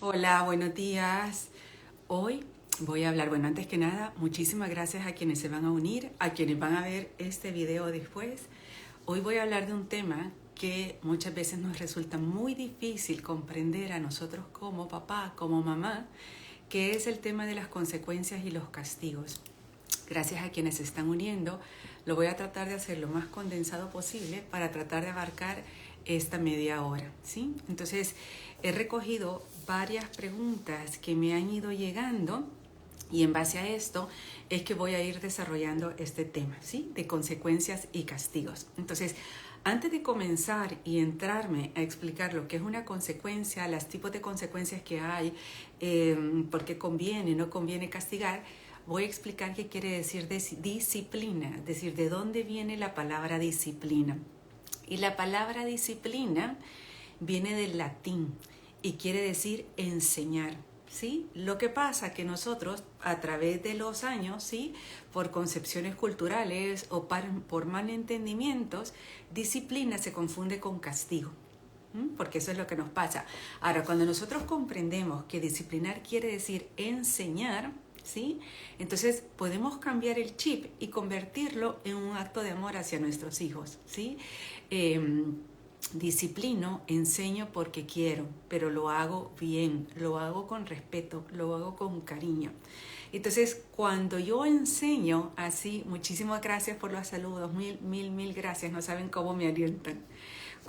Hola, buenos días. Hoy voy a hablar, bueno, antes que nada, muchísimas gracias a quienes se van a unir, a quienes van a ver este video después. Hoy voy a hablar de un tema que muchas veces nos resulta muy difícil comprender a nosotros como papá, como mamá, que es el tema de las consecuencias y los castigos. Gracias a quienes se están uniendo, lo voy a tratar de hacer lo más condensado posible para tratar de abarcar esta media hora, ¿sí? Entonces, he recogido varias preguntas que me han ido llegando y en base a esto es que voy a ir desarrollando este tema, ¿sí? De consecuencias y castigos. Entonces, antes de comenzar y entrarme a explicar lo que es una consecuencia, los tipos de consecuencias que hay, por qué conviene, no conviene castigar, voy a explicar qué quiere decir disciplina, es decir, de dónde viene la palabra disciplina. Y la palabra disciplina viene del latín y quiere decir enseñar, ¿sí? Lo que pasa que nosotros a través de los años, ¿sí? Por concepciones culturales o por malentendimientos, disciplina se confunde con castigo. Porque eso es lo que nos pasa. Ahora, cuando nosotros comprendemos que disciplinar quiere decir enseñar, ¿sí? Entonces podemos cambiar el chip y convertirlo en un acto de amor hacia nuestros hijos, ¿sí? Disciplino, enseño porque quiero, pero lo hago bien, lo hago con respeto, lo hago con cariño. Entonces, cuando yo enseño así, muchísimas gracias por los saludos, mil gracias, no saben cómo me alientan.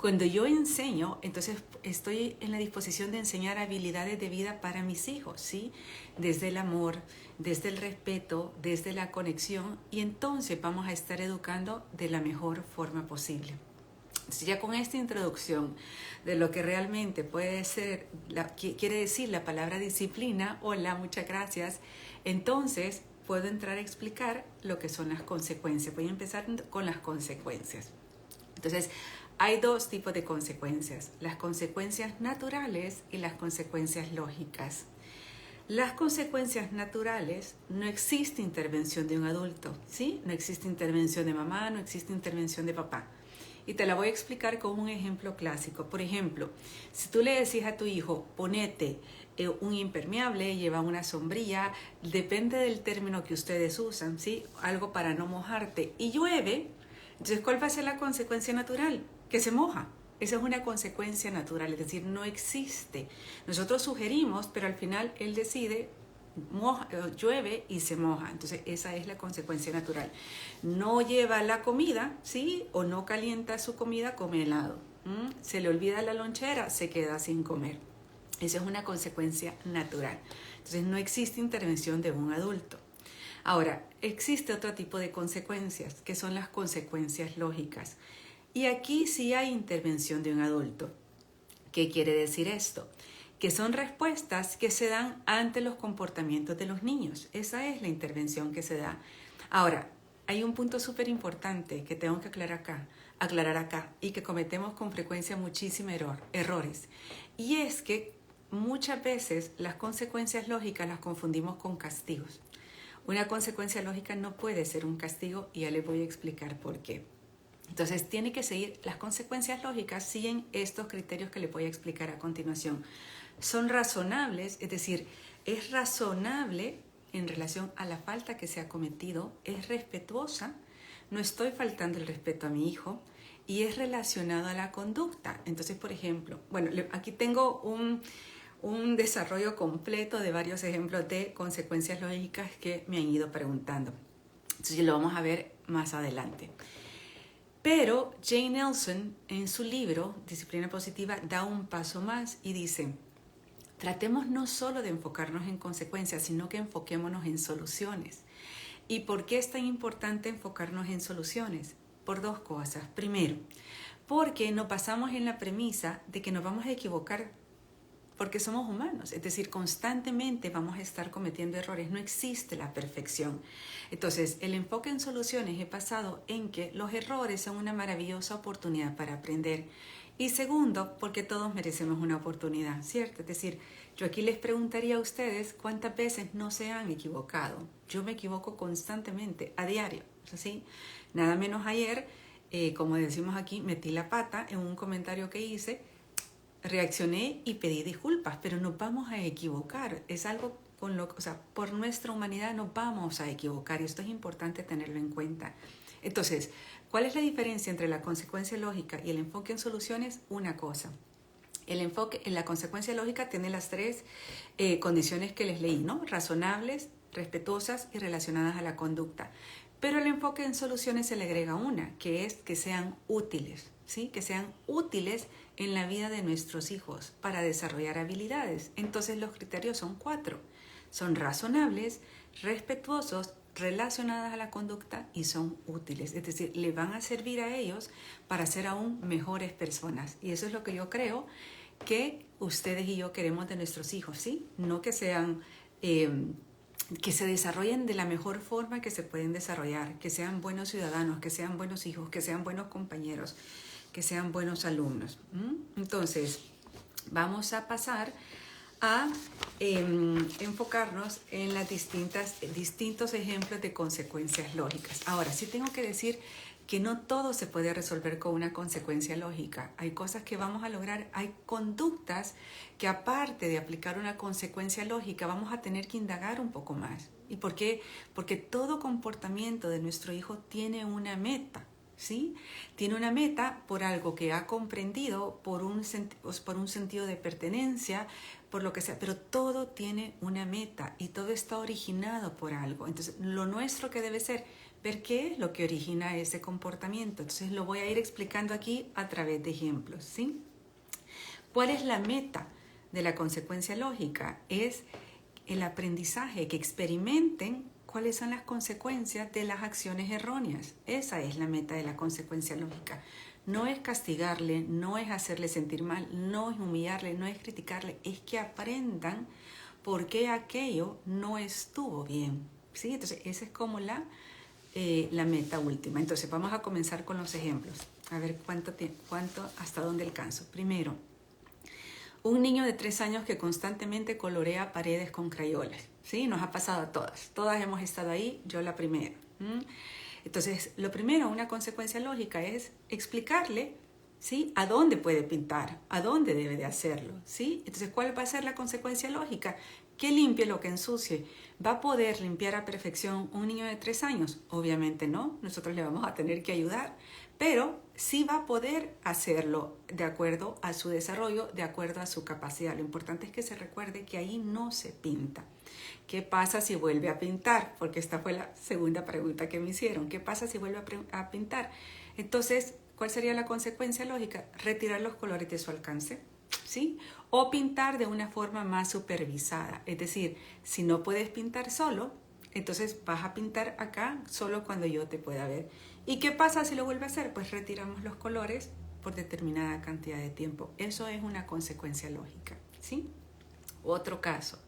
Cuando yo enseño, entonces estoy en la disposición de enseñar habilidades de vida para mis hijos, ¿sí? Desde el amor, desde el respeto, desde la conexión, y entonces vamos a estar educando de la mejor forma posible. Entonces, ya con esta introducción de lo que realmente puede ser, quiere decir la palabra disciplina, hola, muchas gracias, entonces puedo entrar a explicar lo que son las consecuencias. Voy a empezar con las consecuencias. Entonces, hay dos tipos de consecuencias, las consecuencias naturales y las consecuencias lógicas. Las consecuencias naturales, no existe intervención de un adulto, ¿sí? No existe intervención de mamá, no existe intervención de papá. Y te la voy a explicar con un ejemplo clásico. Por ejemplo, si tú le decís a tu hijo, ponete un impermeable, lleva una sombrilla, depende del término que ustedes usan, ¿sí? Algo para no mojarte, y llueve, entonces ¿cuál va a ser la consecuencia natural? Que se moja. Esa es una consecuencia natural, es decir, no existe. Nosotros sugerimos, pero al final él decide, llueve y se moja. Entonces esa es la consecuencia natural. No lleva la comida, ¿sí? O no calienta su comida, come helado. Se le olvida la lonchera, se queda sin comer. Esa es una consecuencia natural. Entonces no existe intervención de un adulto. Ahora, existe otro tipo de consecuencias, que son las consecuencias lógicas. Y aquí sí hay intervención de un adulto. ¿Qué quiere decir esto? Que son respuestas que se dan ante los comportamientos de los niños. Esa es la intervención que se da. Ahora, hay un punto súper importante que tengo que aclarar acá y que cometemos con frecuencia muchísimos errores. Y es que muchas veces las consecuencias lógicas las confundimos con castigos. Una consecuencia lógica no puede ser un castigo y ya les voy a explicar por qué. Entonces, tiene que seguir, las consecuencias lógicas siguen estos criterios que les voy a explicar a continuación. Son razonables, es decir, es razonable en relación a la falta que se ha cometido, es respetuosa, no estoy faltando el respeto a mi hijo y es relacionado a la conducta. Entonces, por ejemplo, bueno, aquí tengo un desarrollo completo de varios ejemplos de consecuencias lógicas que me han ido preguntando. Entonces, lo vamos a ver más adelante. Pero Jane Nelson, en su libro Disciplina Positiva, da un paso más y dice, tratemos no solo de enfocarnos en consecuencias, sino que enfoquémonos en soluciones. ¿Y por qué es tan importante enfocarnos en soluciones? Por dos cosas. Primero, porque nos basamos en la premisa de que nos vamos a equivocar porque somos humanos, es decir, constantemente vamos a estar cometiendo errores, no existe la perfección. Entonces, el enfoque en soluciones es basado en que los errores son una maravillosa oportunidad para aprender. Y segundo, porque todos merecemos una oportunidad, ¿cierto? Es decir, yo aquí les preguntaría a ustedes cuántas veces no se han equivocado. Yo me equivoco constantemente, a diario, ¿sí? Nada menos ayer, como decimos aquí, metí la pata en un comentario que hice, reaccioné y pedí disculpas, pero nos vamos a equivocar. Es algo con lo, o sea, por nuestra humanidad nos vamos a equivocar y esto es importante tenerlo en cuenta. Entonces, ¿cuál es la diferencia entre la consecuencia lógica y el enfoque en soluciones? Una cosa. El enfoque en la consecuencia lógica tiene las tres condiciones que les leí, ¿no? Razonables, respetuosas y relacionadas a la conducta. Pero el enfoque en soluciones se le agrega una, que es que sean útiles, ¿sí? Que sean útiles en la vida de nuestros hijos para desarrollar habilidades. Entonces los criterios son 4. Son razonables, respetuosos, relacionadas a la conducta y son útiles. Es decir, le van a servir a ellos para ser aún mejores personas. Y eso es lo que yo creo que ustedes y yo queremos de nuestros hijos, ¿sí? No que sean... que se desarrollen de la mejor forma que se pueden desarrollar, que sean buenos ciudadanos, que sean buenos hijos, que sean buenos compañeros, que sean buenos alumnos. Entonces, vamos a pasar a enfocarnos en las distintos ejemplos de consecuencias lógicas. Ahora, sí tengo que decir que no todo se puede resolver con una consecuencia lógica. Hay cosas que vamos a lograr, hay conductas que aparte de aplicar una consecuencia lógica vamos a tener que indagar un poco más. ¿Y por qué? Porque todo comportamiento de nuestro hijo tiene una meta, ¿sí? Tiene una meta por algo que ha comprendido, por un sentido de pertenencia, por lo que sea, pero todo tiene una meta y todo está originado por algo. Entonces, lo nuestro que debe ser ver qué es lo que origina ese comportamiento. Entonces, lo voy a ir explicando aquí a través de ejemplos, ¿sí? ¿Cuál es la meta de la consecuencia lógica? Es el aprendizaje, que experimenten cuáles son las consecuencias de las acciones erróneas. Esa es la meta de la consecuencia lógica. No es castigarle, no es hacerle sentir mal, no es humillarle, no es criticarle, es que aprendan por qué aquello no estuvo bien, ¿sí? Entonces, esa es como la meta última. Entonces, vamos a comenzar con los ejemplos. A ver hasta dónde alcanzo. Primero, un niño de 3 años que constantemente colorea paredes con crayolas, ¿sí? Nos ha pasado a todas. Todas hemos estado ahí, yo la primera. Entonces, lo primero, una consecuencia lógica es explicarle, ¿sí? A dónde puede pintar, a dónde debe de hacerlo, ¿sí? Entonces, ¿cuál va a ser la consecuencia lógica? Que limpie lo que ensucie. ¿Va a poder limpiar a perfección un niño de 3 años? Obviamente no, nosotros le vamos a tener que ayudar, pero sí va a poder hacerlo de acuerdo a su desarrollo, de acuerdo a su capacidad. Lo importante es que se recuerde que ahí no se pinta. ¿Qué pasa si vuelve a pintar? Porque esta fue la segunda pregunta que me hicieron. ¿Qué pasa si vuelve a pintar? Entonces, ¿cuál sería la consecuencia lógica? Retirar los colores de su alcance, ¿sí? O pintar de una forma más supervisada. Es decir, si no puedes pintar solo, entonces vas a pintar acá solo cuando yo te pueda ver. ¿Y qué pasa si lo vuelve a hacer? Pues retiramos los colores por determinada cantidad de tiempo. Eso es una consecuencia lógica, ¿sí? Otro caso.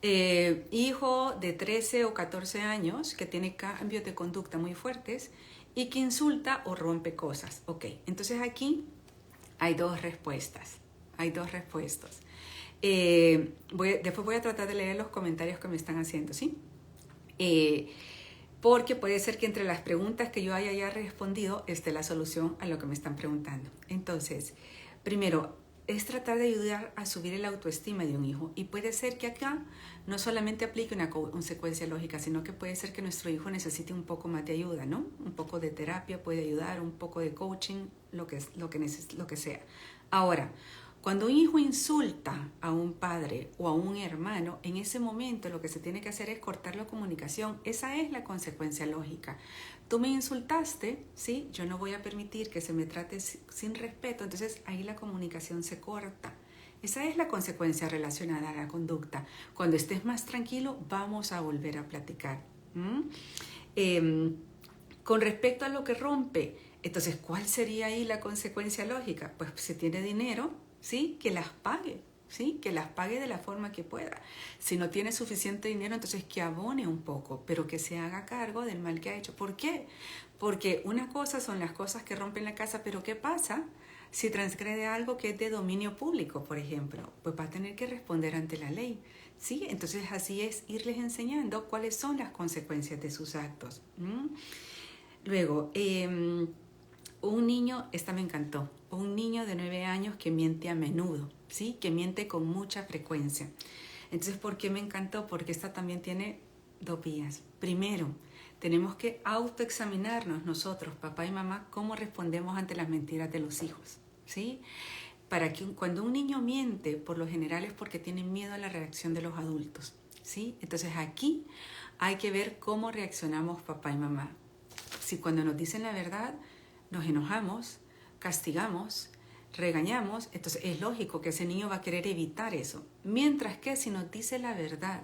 Hijo de 13 o 14 años que tiene cambios de conducta muy fuertes y que insulta o rompe cosas. Ok, entonces aquí hay dos respuestas. Después voy a tratar de leer los comentarios que me están haciendo, ¿sí? Porque puede ser que entre las preguntas que yo haya ya respondido esté la solución a lo que me están preguntando. Entonces, primero, es tratar de ayudar a subir el autoestima de un hijo. Y puede ser que acá no solamente aplique una consecuencia lógica, sino que puede ser que nuestro hijo necesite un poco más de ayuda, ¿no? Un poco de terapia puede ayudar, un poco de coaching, lo que sea. Ahora, cuando un hijo insulta a un padre o a un hermano, en ese momento lo que se tiene que hacer es cortar la comunicación. Esa es la consecuencia lógica. Tú me insultaste, ¿sí? Yo no voy a permitir que se me trate sin respeto, entonces ahí la comunicación se corta. Esa es la consecuencia relacionada a la conducta. Cuando estés más tranquilo, vamos a volver a platicar. Con respecto a lo que rompe, entonces, ¿cuál sería ahí la consecuencia lógica? Pues si tiene dinero, ¿sí? Que las pague, ¿sí? Que las pague de la forma que pueda. Si no tiene suficiente dinero, entonces que abone un poco, pero que se haga cargo del mal que ha hecho. ¿Por qué? Porque una cosa son las cosas que rompen la casa, pero ¿qué pasa si transgrede algo que es de dominio público, por ejemplo? Pues va a tener que responder ante la ley, ¿sí? Entonces así es irles enseñando cuáles son las consecuencias de sus actos. Luego, un niño, esta me encantó. un niño de 9 años que miente a menudo, ¿sí? Que miente con mucha frecuencia. Entonces, ¿por qué me encantó? Porque esta también tiene dos vías. Primero, tenemos que autoexaminarnos nosotros, papá y mamá, cómo respondemos ante las mentiras de los hijos, ¿sí? Para que cuando un niño miente, por lo general es porque tiene miedo a la reacción de los adultos, ¿sí? Entonces aquí hay que ver cómo reaccionamos papá y mamá. Si cuando nos dicen la verdad nos enojamos, castigamos, regañamos, entonces es lógico que ese niño va a querer evitar eso. Mientras que si nos dice la verdad,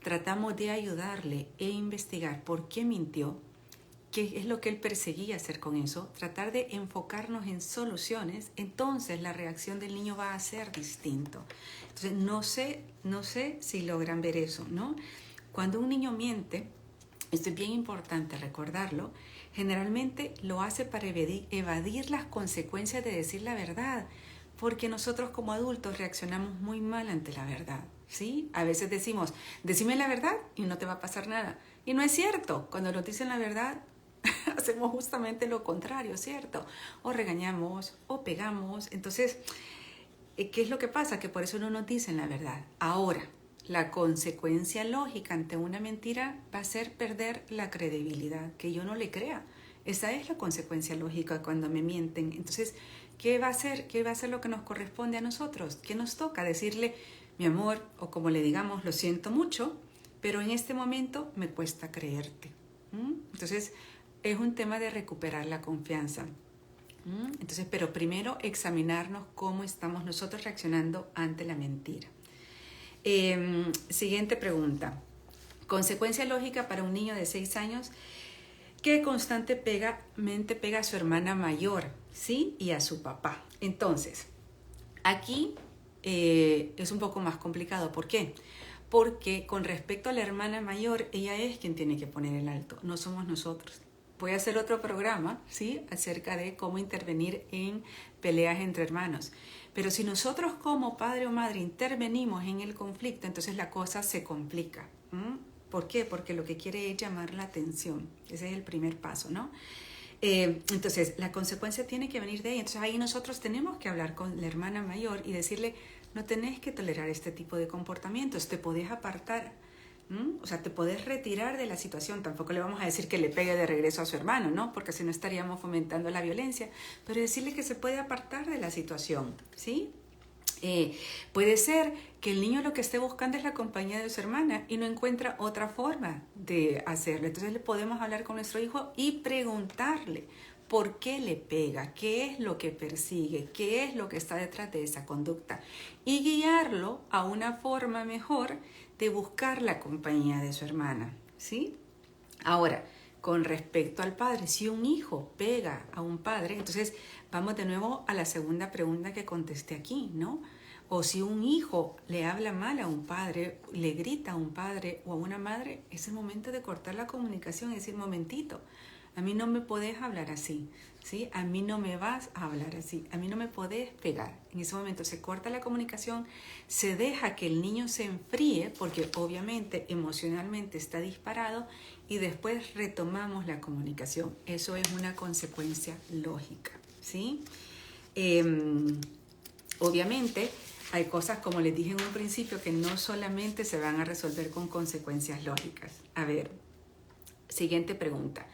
tratamos de ayudarle e investigar por qué mintió, qué es lo que él perseguía hacer con eso, tratar de enfocarnos en soluciones, entonces la reacción del niño va a ser distinto. Entonces no sé si logran ver eso, ¿no? Cuando un niño miente, esto es bien importante recordarlo, generalmente lo hace para evadir las consecuencias de decir la verdad, porque nosotros como adultos reaccionamos muy mal ante la verdad, ¿sí? A veces decimos, decime la verdad y no te va a pasar nada. Y no es cierto, cuando nos dicen la verdad, hacemos justamente lo contrario, ¿cierto? O regañamos o pegamos. Entonces, ¿qué es lo que pasa? Que por eso no nos dicen la verdad. Ahora, la consecuencia lógica ante una mentira va a ser perder la credibilidad, que yo no le crea. Esa es la consecuencia lógica cuando me mienten. Entonces, ¿qué va a ser? ¿Qué va a ser lo que nos corresponde a nosotros? ¿Qué nos toca? Decirle, mi amor, o como le digamos, lo siento mucho, pero en este momento me cuesta creerte. Entonces, es un tema de recuperar la confianza. Entonces, pero primero examinarnos cómo estamos nosotros reaccionando ante la mentira. Siguiente pregunta. Consecuencia lógica para un niño de 6 años que constantemente pega a su hermana mayor, ¿sí? Y a su papá. Entonces, aquí es un poco más complicado. ¿Por qué? Porque con respecto a la hermana mayor, ella es quien tiene que poner el alto, no somos nosotros. Voy a hacer otro programa, ¿sí? Acerca de cómo intervenir en peleas entre hermanos. Pero si nosotros como padre o madre intervenimos en el conflicto, entonces la cosa se complica. ¿Por qué? Porque lo que quiere es llamar la atención. Ese es el primer paso, ¿no? Entonces, la consecuencia tiene que venir de ahí. Entonces, ahí nosotros tenemos que hablar con la hermana mayor y decirle, no tenés que tolerar este tipo de comportamientos, te podés apartar. O sea, te podés retirar de la situación. Tampoco le vamos a decir que le pegue de regreso a su hermano, ¿no? Porque si no estaríamos fomentando la violencia. Pero decirle que se puede apartar de la situación, ¿sí? Puede ser que el niño lo que esté buscando es la compañía de su hermana y no encuentra otra forma de hacerlo. Entonces le podemos hablar con nuestro hijo y preguntarle por qué le pega, qué es lo que persigue, qué es lo que está detrás de esa conducta y guiarlo a una forma mejor de buscar la compañía de su hermana, ¿sí? Ahora, con respecto al padre, si un hijo pega a un padre, entonces vamos de nuevo a la segunda pregunta que contesté aquí, ¿no? O si un hijo le habla mal a un padre, le grita a un padre o a una madre, es el momento de cortar la comunicación y decir, momentito, a mí no me podés hablar así, ¿sí? A mí no me vas a hablar así, a mí no me podés pegar. En ese momento se corta la comunicación, se deja que el niño se enfríe, porque obviamente emocionalmente está disparado, y después retomamos la comunicación. Eso es una consecuencia lógica, ¿sí? Obviamente hay cosas, como les dije en un principio, que no solamente se van a resolver con consecuencias lógicas. A ver, siguiente pregunta.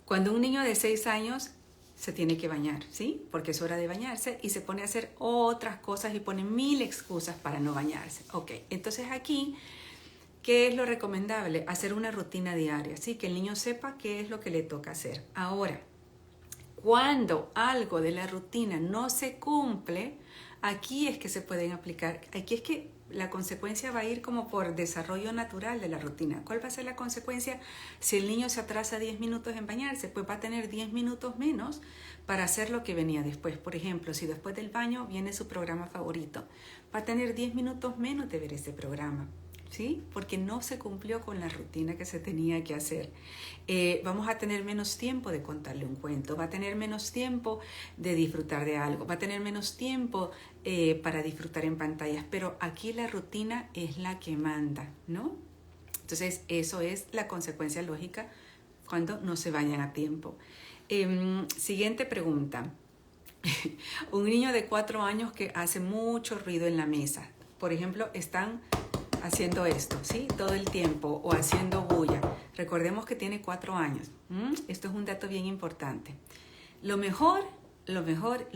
Cuando un niño de 6 años se tiene que bañar, ¿sí? Porque es hora de bañarse y se pone a hacer otras cosas y pone 1000 excusas para no bañarse. Ok, entonces aquí, ¿qué es lo recomendable? Hacer una rutina diaria, ¿sí? Que el niño sepa qué es lo que le toca hacer. Ahora, cuando algo de la rutina no se cumple, aquí es que se pueden aplicar, aquí es que la consecuencia va a ir como por desarrollo natural de la rutina. ¿Cuál va a ser la consecuencia? Si el niño se atrasa 10 minutos en bañarse, pues va a tener 10 minutos menos para hacer lo que venía después. Por ejemplo, si después del baño viene su programa favorito, va a tener 10 minutos menos de ver ese programa, ¿sí? Porque no se cumplió con la rutina que se tenía que hacer. Vamos a tener menos tiempo de contarle un cuento, va a tener menos tiempo de disfrutar de algo, va a tener menos tiempo para disfrutar en pantallas, pero aquí la rutina es la que manda, ¿no? Entonces, eso es la consecuencia lógica cuando no se bañan a tiempo. Siguiente pregunta. Un niño de 4 años que hace mucho ruido en la mesa. Por ejemplo, están haciendo esto, ¿sí? Todo el tiempo o haciendo bulla. Recordemos que tiene 4 años. Esto es un dato bien importante. Lo mejor, lo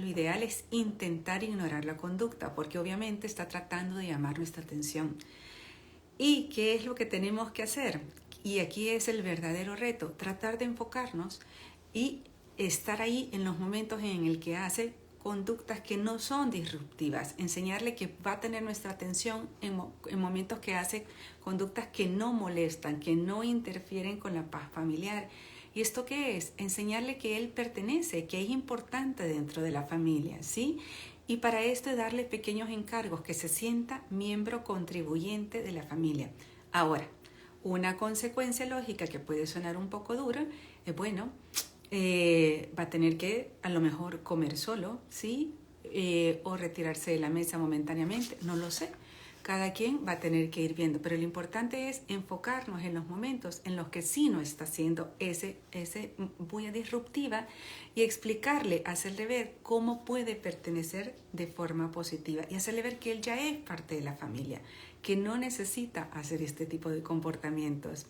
ideal es intentar ignorar la conducta, porque obviamente está tratando de llamar nuestra atención. ¿Y qué es lo que tenemos que hacer? Y aquí es el verdadero reto, tratar de enfocarnos y estar ahí en los momentos en el que hace conductas que no son disruptivas, enseñarle que va a tener nuestra atención en momentos que hace conductas que no molestan, que no interfieren con la paz familiar. ¿Y esto qué es? Enseñarle que él pertenece, que es importante dentro de la familia, ¿sí? Y para esto es darle pequeños encargos, que se sienta miembro contribuyente de la familia. Ahora, una consecuencia lógica que puede sonar un poco dura es, bueno, va a tener que a lo mejor comer solo, ¿sí? O retirarse de la mesa momentáneamente, no lo sé. Cada quien va a tener que ir viendo, pero lo importante es enfocarnos en los momentos en los que sí no está haciendo ese bulla disruptiva y explicarle, hacerle ver cómo puede pertenecer de forma positiva y hacerle ver que él ya es parte de la familia, que no necesita hacer este tipo de comportamientos.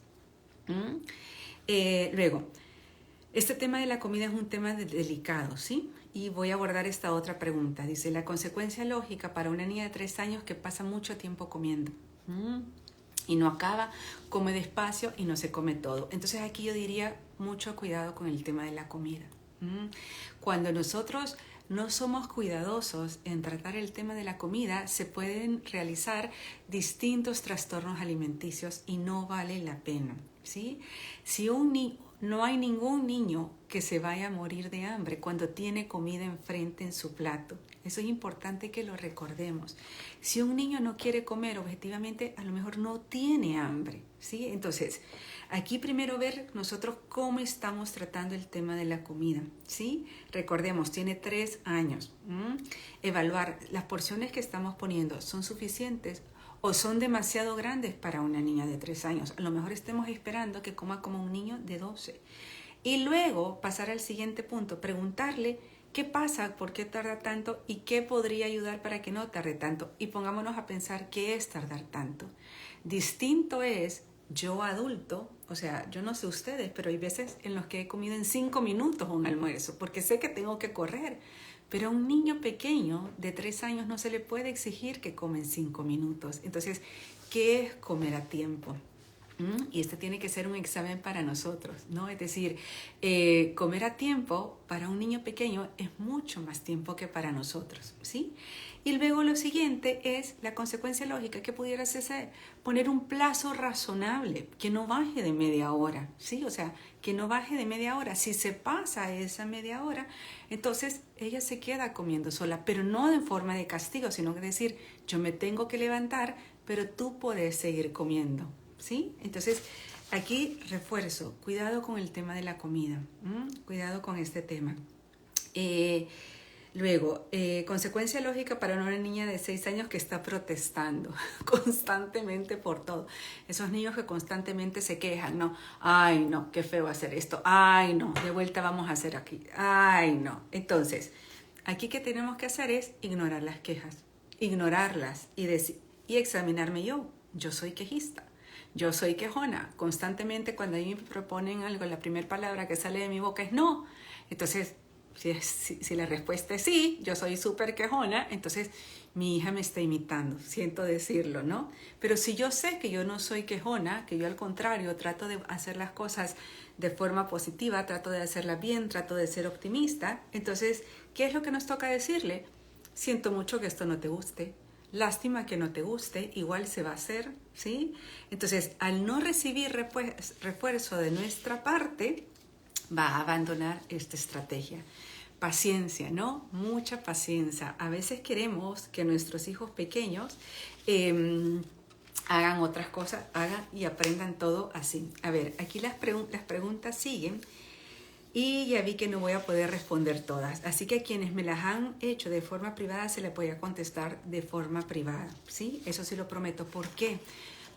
Luego, este tema de la comida es un tema delicado, ¿sí? Y voy a abordar esta otra pregunta. Dice, la consecuencia lógica para una niña de 3 años que pasa mucho tiempo comiendo y no acaba, come despacio y no se come todo. Entonces aquí yo diría mucho cuidado con el tema de la comida. Cuando nosotros no somos cuidadosos en tratar el tema de la comida, se pueden realizar distintos trastornos alimenticios y no vale la pena, ¿sí? No hay ningún niño que se vaya a morir de hambre cuando tiene comida enfrente en su plato. Eso es importante que lo recordemos. Si un niño no quiere comer, objetivamente, a lo mejor no tiene hambre, ¿sí? Entonces, aquí primero ver nosotros cómo estamos tratando el tema de la comida, ¿sí? Recordemos, tiene 3 años. Evaluar las porciones que estamos poniendo, ¿son suficientes o son demasiado grandes para una niña de 3 años? A lo mejor estemos esperando que coma como un niño de 12. Y luego pasar al siguiente punto, preguntarle qué pasa, por qué tarda tanto y qué podría ayudar para que no tarde tanto. Y pongámonos a pensar qué es tardar tanto. Distinto es yo adulto, o sea, yo no sé ustedes, pero hay veces en los que he comido en 5 minutos un almuerzo, porque sé que tengo que correr. Pero a un niño pequeño de 3 años no se le puede exigir que come en 5 minutos. Entonces, ¿qué es comer a tiempo? Y este tiene que ser un examen para nosotros, ¿no? Es decir, comer a tiempo para un niño pequeño es mucho más tiempo que para nosotros, ¿sí? Y luego lo siguiente es la consecuencia lógica que pudiera ser poner un plazo razonable, que no baje de media hora, ¿sí? O sea, que no baje de media hora. Si se pasa esa media hora, entonces ella se queda comiendo sola, pero no en forma de castigo, sino que decir, yo me tengo que levantar, pero tú puedes seguir comiendo, ¿sí? Entonces, aquí refuerzo, cuidado con el tema de la comida, cuidado con este tema. Luego, consecuencia lógica para una niña de 6 años que está protestando constantemente por todo. Esos niños que constantemente se quejan, ¿no? Ay, no, qué feo hacer esto. Ay, no, de vuelta vamos a hacer aquí. Ay, no. Entonces, aquí que tenemos que hacer es ignorar las quejas, ignorarlas y examinarme yo. Yo soy quejista. Yo soy quejona. Constantemente cuando a mí me proponen algo, la primera palabra que sale de mi boca es no. Entonces, si la respuesta es sí, yo soy súper quejona, entonces mi hija me está imitando, siento decirlo, ¿no? Pero si yo sé que yo no soy quejona, que yo al contrario trato de hacer las cosas de forma positiva, trato de hacerlas bien, trato de ser optimista, entonces, ¿qué es lo que nos toca decirle? Siento mucho que esto no te guste. Lástima que no te guste, igual se va a hacer, ¿sí? Entonces, al no recibir refuerzo de nuestra parte, va a abandonar esta estrategia. Paciencia, ¿no? Mucha paciencia. A veces queremos que nuestros hijos pequeños hagan otras cosas, hagan y aprendan todo así. A ver, aquí las preguntas siguen y ya vi que no voy a poder responder todas. Así que a quienes me las han hecho de forma privada se les voy a contestar de forma privada, ¿sí? Eso sí lo prometo. ¿Por qué?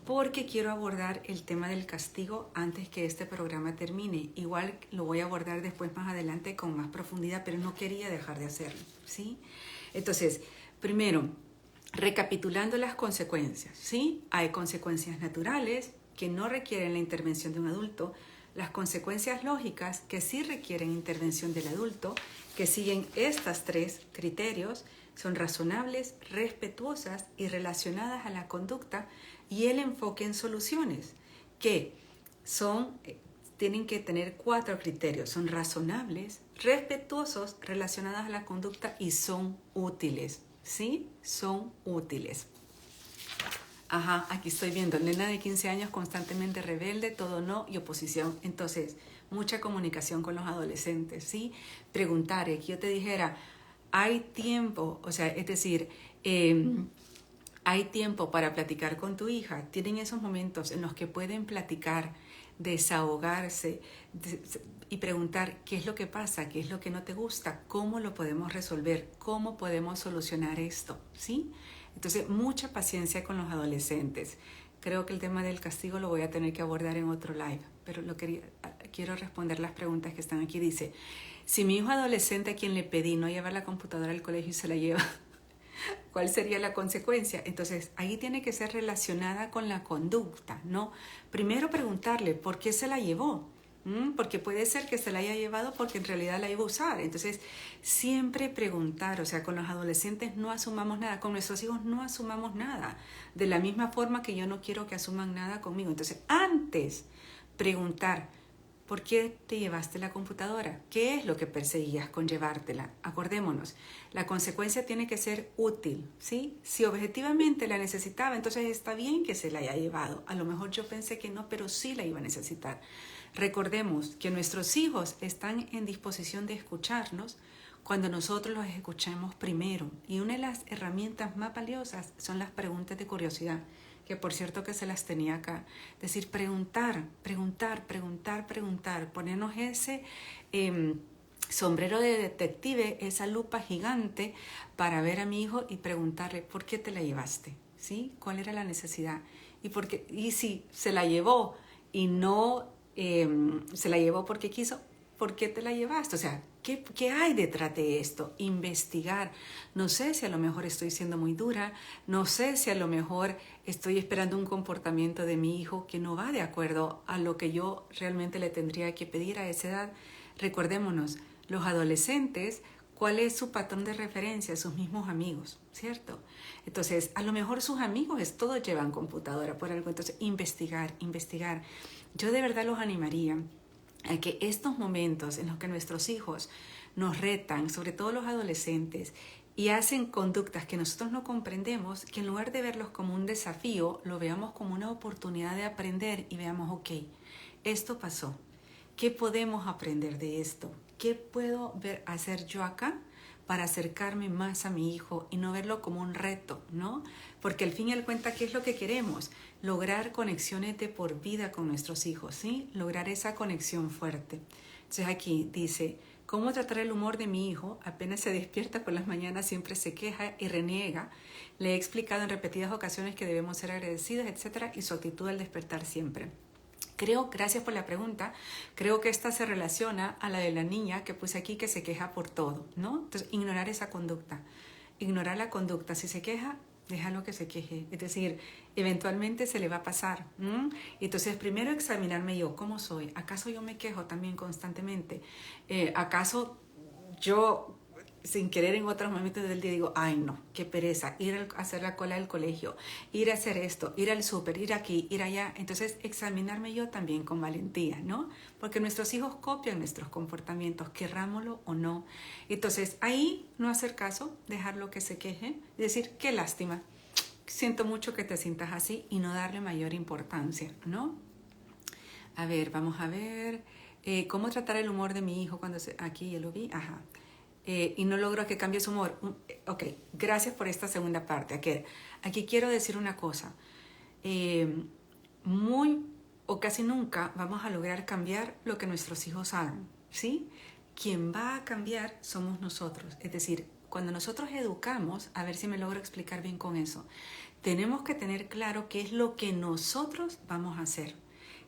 porque quiero abordar el tema del castigo antes que este programa termine. Igual lo voy a abordar después más adelante con más profundidad, pero no quería dejar de hacerlo, ¿sí? Entonces, primero, recapitulando las consecuencias, ¿sí? Hay consecuencias naturales que no requieren la intervención de un adulto, las consecuencias lógicas que sí requieren intervención del adulto, que siguen estos 3 criterios, son razonables, respetuosas y relacionadas a la conducta, y el enfoque en soluciones, que tienen que tener 4 criterios, son razonables, respetuosos, relacionadas a la conducta y son útiles, ¿sí? Son útiles. Ajá, aquí estoy viendo, nena de 15 años constantemente rebelde, todo no y oposición. Entonces, mucha comunicación con los adolescentes, ¿sí? Preguntar, que yo te dijera, hay tiempo, o sea, es decir, hay tiempo para platicar con tu hija. Tienen esos momentos en los que pueden platicar, desahogarse y preguntar qué es lo que pasa, qué es lo que no te gusta, cómo lo podemos resolver, cómo podemos solucionar esto, ¿sí? Entonces, mucha paciencia con los adolescentes. Creo que el tema del castigo lo voy a tener que abordar en otro live, pero quiero responder las preguntas que están aquí. Dice, si mi hijo adolescente a quien le pedí no llevar la computadora al colegio y se la lleva, ¿cuál sería la consecuencia? Entonces, ahí tiene que ser relacionada con la conducta, ¿no? Primero preguntarle, ¿por qué se la llevó? Porque puede ser que se la haya llevado porque en realidad la iba a usar. Entonces, siempre preguntar, o sea, con los adolescentes no asumamos nada, con nuestros hijos no asumamos nada, de la misma forma que yo no quiero que asuman nada conmigo. Entonces, antes, preguntar, ¿por qué te llevaste la computadora? ¿Qué es lo que perseguías con llevártela? Acordémonos, la consecuencia tiene que ser útil, ¿sí? Si objetivamente la necesitaba, entonces está bien que se la haya llevado. A lo mejor yo pensé que no, pero sí la iba a necesitar. Recordemos que nuestros hijos están en disposición de escucharnos cuando nosotros los escuchamos primero. Y una de las herramientas más valiosas son las preguntas de curiosidad, que por cierto que se las tenía acá. Es decir, preguntar, ponernos ese sombrero de detective, esa lupa gigante para ver a mi hijo y preguntarle, ¿por qué te la llevaste? ¿Sí? ¿Cuál era la necesidad? Y si se la llevó y no se la llevó porque quiso, ¿por qué te la llevaste? O sea, ¿qué hay detrás de esto? Investigar. No sé si a lo mejor estoy siendo muy dura, no sé si a lo mejor estoy esperando un comportamiento de mi hijo que no va de acuerdo a lo que yo realmente le tendría que pedir a esa edad. Recordémonos, los adolescentes, ¿cuál es su patrón de referencia? Sus mismos amigos, ¿cierto? Entonces, a lo mejor sus amigos todos llevan computadora por algo. Entonces, investigar. Yo de verdad los animaría a que estos momentos en los que nuestros hijos nos retan, sobre todo los adolescentes, y hacen conductas que nosotros no comprendemos, que en lugar de verlos como un desafío, lo veamos como una oportunidad de aprender y veamos, ok, esto pasó, ¿qué podemos aprender de esto? ¿Qué puedo hacer yo acá para acercarme más a mi hijo y no verlo como un reto, ¿no? Porque al fin y al cuenta, ¿qué es lo que queremos? Lograr conexiones de por vida con nuestros hijos, ¿sí? Lograr esa conexión fuerte. Entonces aquí dice, ¿cómo tratar el humor de mi hijo? Apenas se despierta por las mañanas, siempre se queja y reniega. Le he explicado en repetidas ocasiones que debemos ser agradecidos, etcétera, y su actitud al despertar siempre. Gracias por la pregunta, creo que esta se relaciona a la de la niña que puse aquí que se queja por todo, ¿no? Entonces, ignorar esa conducta, ignorar la conducta. Si se queja, déjalo que se queje, es decir, eventualmente se le va a pasar. Entonces, primero examinarme yo, ¿cómo soy? ¿Acaso yo me quejo también constantemente? ¿Acaso yo, sin querer, en otros momentos del día digo, ay no, qué pereza, ir a hacer la cola del colegio, ir a hacer esto, ir al súper, ir aquí, ir allá? Entonces, examinarme yo también con valentía, ¿no? Porque nuestros hijos copian nuestros comportamientos, querrámoslo o no. Entonces, ahí no hacer caso, dejarlo que se queje, decir, qué lástima, siento mucho que te sientas así y no darle mayor importancia, ¿no? A ver, vamos a ver, ¿cómo tratar el humor de mi hijo cuando aquí ya lo vi? Ajá. Y no logro que cambie su humor. Ok, gracias por esta segunda parte. Aquí quiero decir una cosa. Muy o casi nunca vamos a lograr cambiar lo que nuestros hijos hagan, ¿sí? Quien va a cambiar somos nosotros. Es decir, cuando nosotros educamos, a ver si me logro explicar bien con eso, Tenemos que tener claro qué es lo que nosotros vamos a hacer,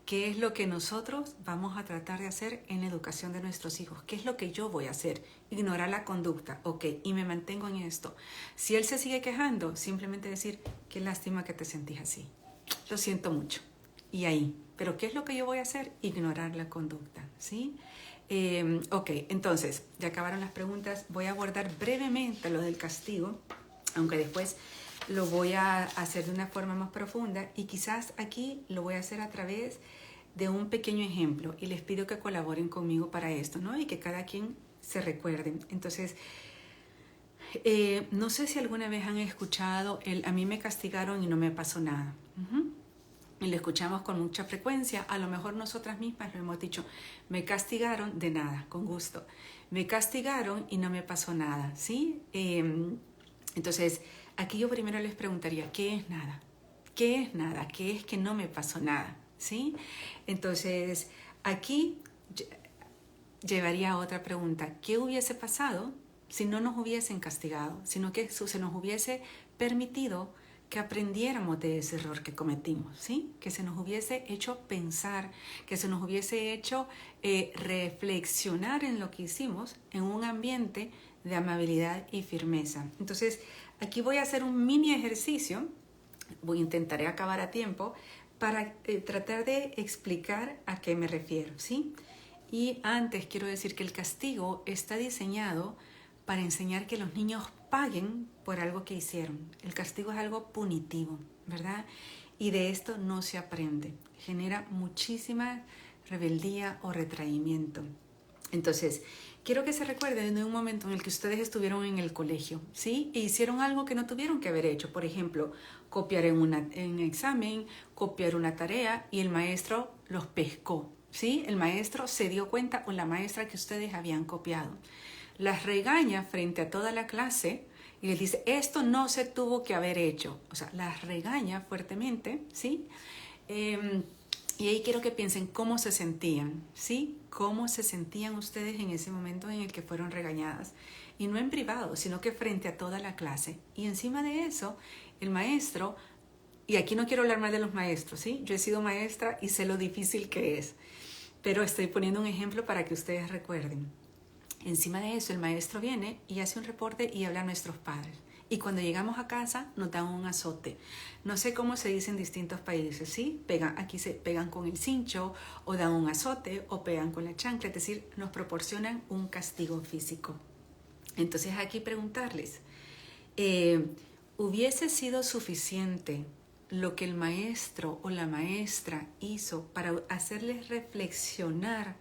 qué es lo que nosotros vamos a tratar de hacer en la educación de nuestros hijos, qué es lo que yo voy a hacer. Ignorar la conducta, ok, y me mantengo en esto. Si él se sigue quejando, simplemente decir, qué lástima que te sentís así, lo siento mucho. Y ahí, pero ¿qué es lo que yo voy a hacer? Ignorar la conducta, ¿sí? Ok, entonces, ya acabaron las preguntas. Voy a abordar brevemente lo del castigo, aunque después lo voy a hacer de una forma más profunda y quizás aquí lo voy a hacer a través de un pequeño ejemplo y les pido que colaboren conmigo para esto, ¿no? Y que cada quien se recuerde. Entonces, no sé si alguna vez han escuchado el a mí me castigaron y no me pasó nada. Y lo escuchamos con mucha frecuencia. A lo mejor nosotras mismas lo hemos dicho, me castigaron de nada, con gusto. Me castigaron y no me pasó nada, ¿sí? Entonces, aquí yo primero les preguntaría, ¿qué es nada? ¿Qué es nada? ¿Qué es que no me pasó nada? ¿Sí? Entonces, aquí llevaría a otra pregunta. ¿Qué hubiese pasado si no nos hubiesen castigado? Sino que se nos hubiese permitido que aprendiéramos de ese error que cometimos, ¿sí? Que se nos hubiese hecho pensar, que se nos hubiese hecho reflexionar en lo que hicimos en un ambiente de amabilidad y firmeza. Entonces, aquí voy a hacer un mini ejercicio, intentaré acabar a tiempo, para tratar de explicar a qué me refiero, ¿sí? Y antes quiero decir que el castigo está diseñado para enseñar que los niños paguen por algo que hicieron. El castigo es algo punitivo, ¿verdad? Y de esto no se aprende. Genera muchísima rebeldía o retraimiento. Entonces, quiero que se recuerden de un momento en el que ustedes estuvieron en el colegio, ¿sí? E hicieron algo que no tuvieron que haber hecho. Por ejemplo, copiar en un examen, copiar una tarea y el maestro los pescó, ¿sí? El maestro se dio cuenta o la maestra que ustedes habían copiado. Las regaña frente a toda la clase y les dice, esto no se tuvo que haber hecho. O sea, las regaña fuertemente, ¿sí? Y ahí quiero que piensen cómo se sentían, ¿sí? Cómo se sentían ustedes en ese momento en el que fueron regañadas. Y no en privado, sino que frente a toda la clase. Y encima de eso, el maestro, y aquí no quiero hablar mal de los maestros, ¿sí? Yo he sido maestra y sé lo difícil que es. Pero estoy poniendo un ejemplo para que ustedes recuerden. Encima de eso, el maestro viene y hace un reporte y habla a nuestros padres. Y cuando llegamos a casa nos dan un azote. No sé cómo se dice en distintos países, ¿sí? Aquí se pegan con el cincho, o dan un azote, o pegan con la chancla, es decir, nos proporcionan un castigo físico. Entonces aquí preguntarles, ¿hubiese sido suficiente lo que el maestro o la maestra hizo para hacerles reflexionar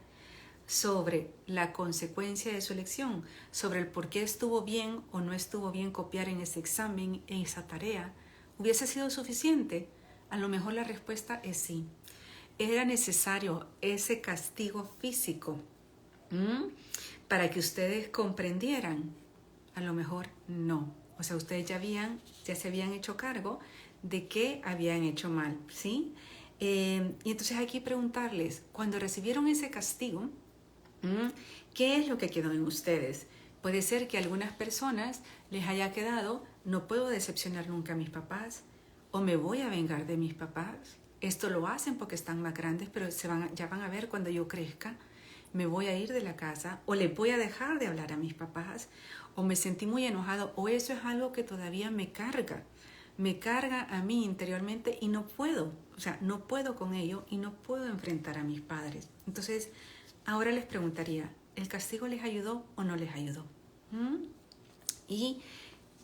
sobre la consecuencia de su elección, sobre el por qué estuvo bien o no estuvo bien copiar en ese examen, en esa tarea? ¿Hubiese sido suficiente? A lo mejor la respuesta es sí. ¿Era necesario ese castigo físico para que ustedes comprendieran? A lo mejor no. O sea, ustedes ya se habían hecho cargo de que habían hecho mal, ¿sí? Y entonces aquí preguntarles, cuando recibieron ese castigo, ¿qué es lo que quedó en ustedes? Puede ser que a algunas personas les haya quedado, no puedo decepcionar nunca a mis papás, o me voy a vengar de mis papás. Esto lo hacen porque están más grandes, pero ya van a ver cuando yo crezca. Me voy a ir de la casa, o le voy a dejar de hablar a mis papás, o me sentí muy enojado, o eso es algo que todavía me carga a mí interiormente y no puedo, o sea, no puedo con ello y no puedo enfrentar a mis padres. Entonces, ahora les preguntaría, ¿el castigo les ayudó o no les ayudó? Y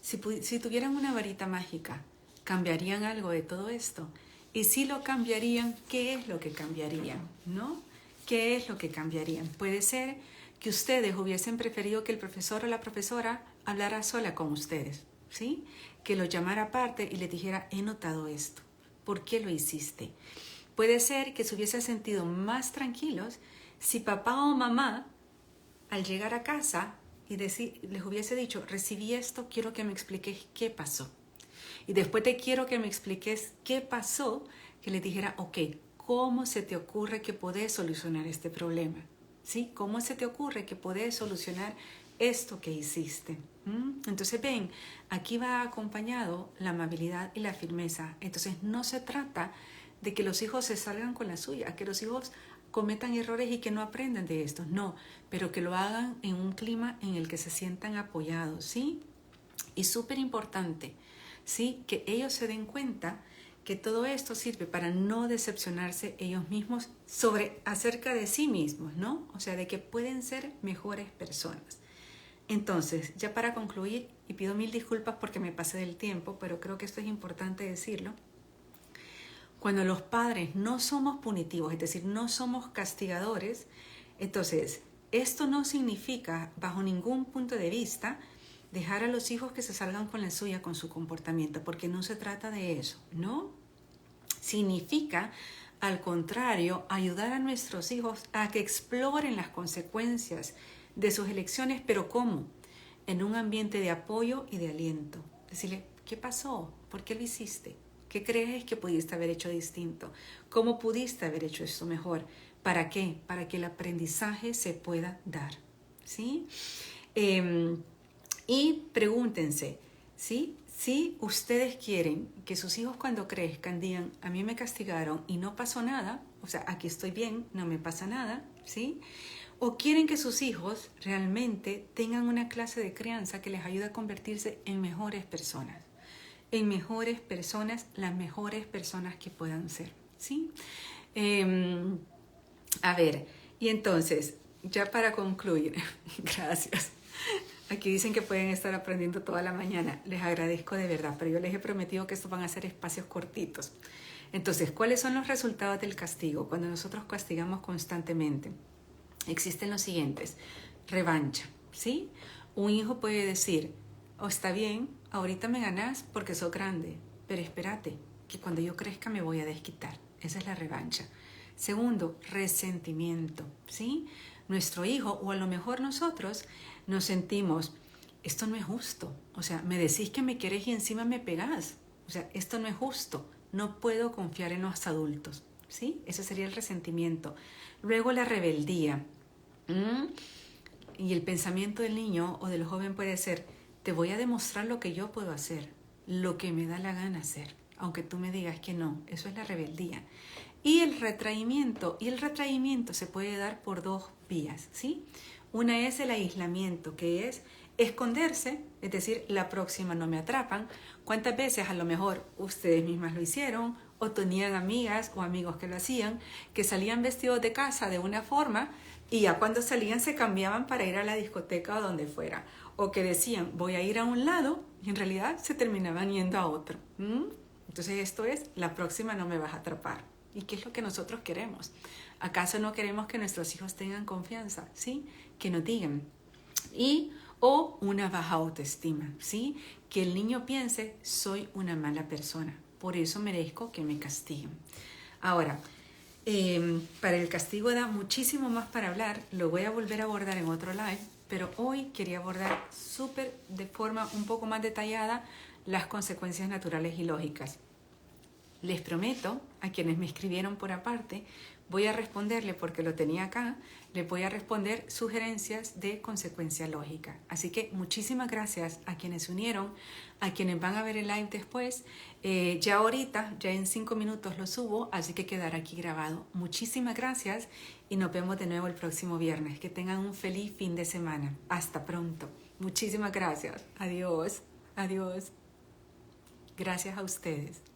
si tuvieran una varita mágica, ¿cambiarían algo de todo esto? Y si lo cambiarían, ¿qué es lo que cambiarían? ¿No? ¿Qué es lo que cambiarían? Puede ser que ustedes hubiesen preferido que el profesor o la profesora hablara sola con ustedes, ¿sí? Que lo llamara aparte y les dijera, he notado esto, ¿por qué lo hiciste? Puede ser que se hubiesen sentido más tranquilos si papá o mamá, al llegar a casa y les hubiese dicho, recibí esto, quiero que me expliques qué pasó. Y después de quiero que me expliques qué pasó, que les dijera, ok, ¿cómo se te ocurre que podés solucionar este problema? ¿Sí? ¿Cómo se te ocurre que podés solucionar esto que hiciste. Entonces ven, aquí va acompañado la amabilidad y la firmeza. Entonces no se trata de que los hijos se salgan con la suya, que los hijos cometan errores y que no aprendan de esto, no, pero que lo hagan en un clima en el que se sientan apoyados, ¿sí? Y súper importante, ¿sí? Que ellos se den cuenta que todo esto sirve para no decepcionarse ellos mismos acerca de sí mismos, ¿no? O sea, de que pueden ser mejores personas. Entonces, ya para concluir, y pido mil disculpas porque me pasé del tiempo, pero creo que esto es importante decirlo, cuando los padres no somos punitivos, es decir, no somos castigadores, entonces esto no significa, bajo ningún punto de vista, dejar a los hijos que se salgan con la suya con su comportamiento, porque no se trata de eso, ¿no? Significa, al contrario, ayudar a nuestros hijos a que exploren las consecuencias de sus elecciones, pero ¿cómo? En un ambiente de apoyo y de aliento. Decirle, ¿qué pasó? ¿Por qué lo hiciste? ¿Qué crees que pudiste haber hecho distinto? ¿Cómo pudiste haber hecho esto mejor? ¿Para qué? Para que el aprendizaje se pueda dar, ¿sí? Y pregúntense, ¿sí? Si ustedes quieren que sus hijos cuando crezcan digan, a mí me castigaron y no pasó nada, o sea, aquí estoy bien, no me pasa nada, ¿sí? O quieren que sus hijos realmente tengan una clase de crianza que les ayude a convertirse en mejores personas. En mejores personas, las mejores personas que puedan ser, ¿sí? A ver, y entonces, ya para concluir, gracias. Aquí dicen que pueden estar aprendiendo toda la mañana. Les agradezco de verdad, pero yo les he prometido que estos van a ser espacios cortitos. Entonces, ¿cuáles son los resultados del castigo? Cuando nosotros castigamos constantemente, existen los siguientes. Revancha, ¿sí? Un hijo puede decir, oh, está bien, ahorita me ganás porque sos grande, pero espérate, que cuando yo crezca me voy a desquitar. Esa es la revancha. Segundo, resentimiento, ¿sí? Nuestro hijo, o a lo mejor nosotros, nos sentimos, esto no es justo. O sea, me decís que me querés y encima me pegás. O sea, esto no es justo. No puedo confiar en los adultos, ¿sí? Ese sería el resentimiento. Luego la rebeldía. Y el pensamiento del niño o del joven puede ser, te voy a demostrar lo que yo puedo hacer, lo que me da la gana hacer, aunque tú me digas que no. Eso es la rebeldía. Y el retraimiento se puede dar por dos vías, ¿sí? Una es el aislamiento, que es esconderse, es decir, la próxima no me atrapan. ¿Cuántas veces a lo mejor ustedes mismas lo hicieron o tenían amigas o amigos que lo hacían, que salían vestidos de casa de una forma y ya cuando salían se cambiaban para ir a la discoteca o donde fuera? O que decían, voy a ir a un lado y en realidad se terminaban yendo a otro. Entonces esto es, la próxima no me vas a atrapar. ¿Y qué es lo que nosotros queremos? ¿Acaso no queremos que nuestros hijos tengan confianza? ¿Sí? Que nos digan. O una baja autoestima, ¿sí? Que el niño piense, soy una mala persona, por eso merezco que me castiguen. Ahora, para el castigo da muchísimo más para hablar, lo voy a volver a abordar en otro live, pero hoy quería abordar de forma un poco más detallada las consecuencias naturales y lógicas. Les prometo, a quienes me escribieron por aparte, voy a responderle, porque lo tenía acá, les voy a responder sugerencias de consecuencia lógica. Así que muchísimas gracias a quienes se unieron, a quienes van a ver el live después. Ya ahorita, ya en 5 minutos lo subo, así que quedará aquí grabado. Muchísimas gracias y nos vemos de nuevo el próximo viernes. Que tengan un feliz fin de semana. Hasta pronto. Muchísimas gracias. Adiós. Adiós. Gracias a ustedes.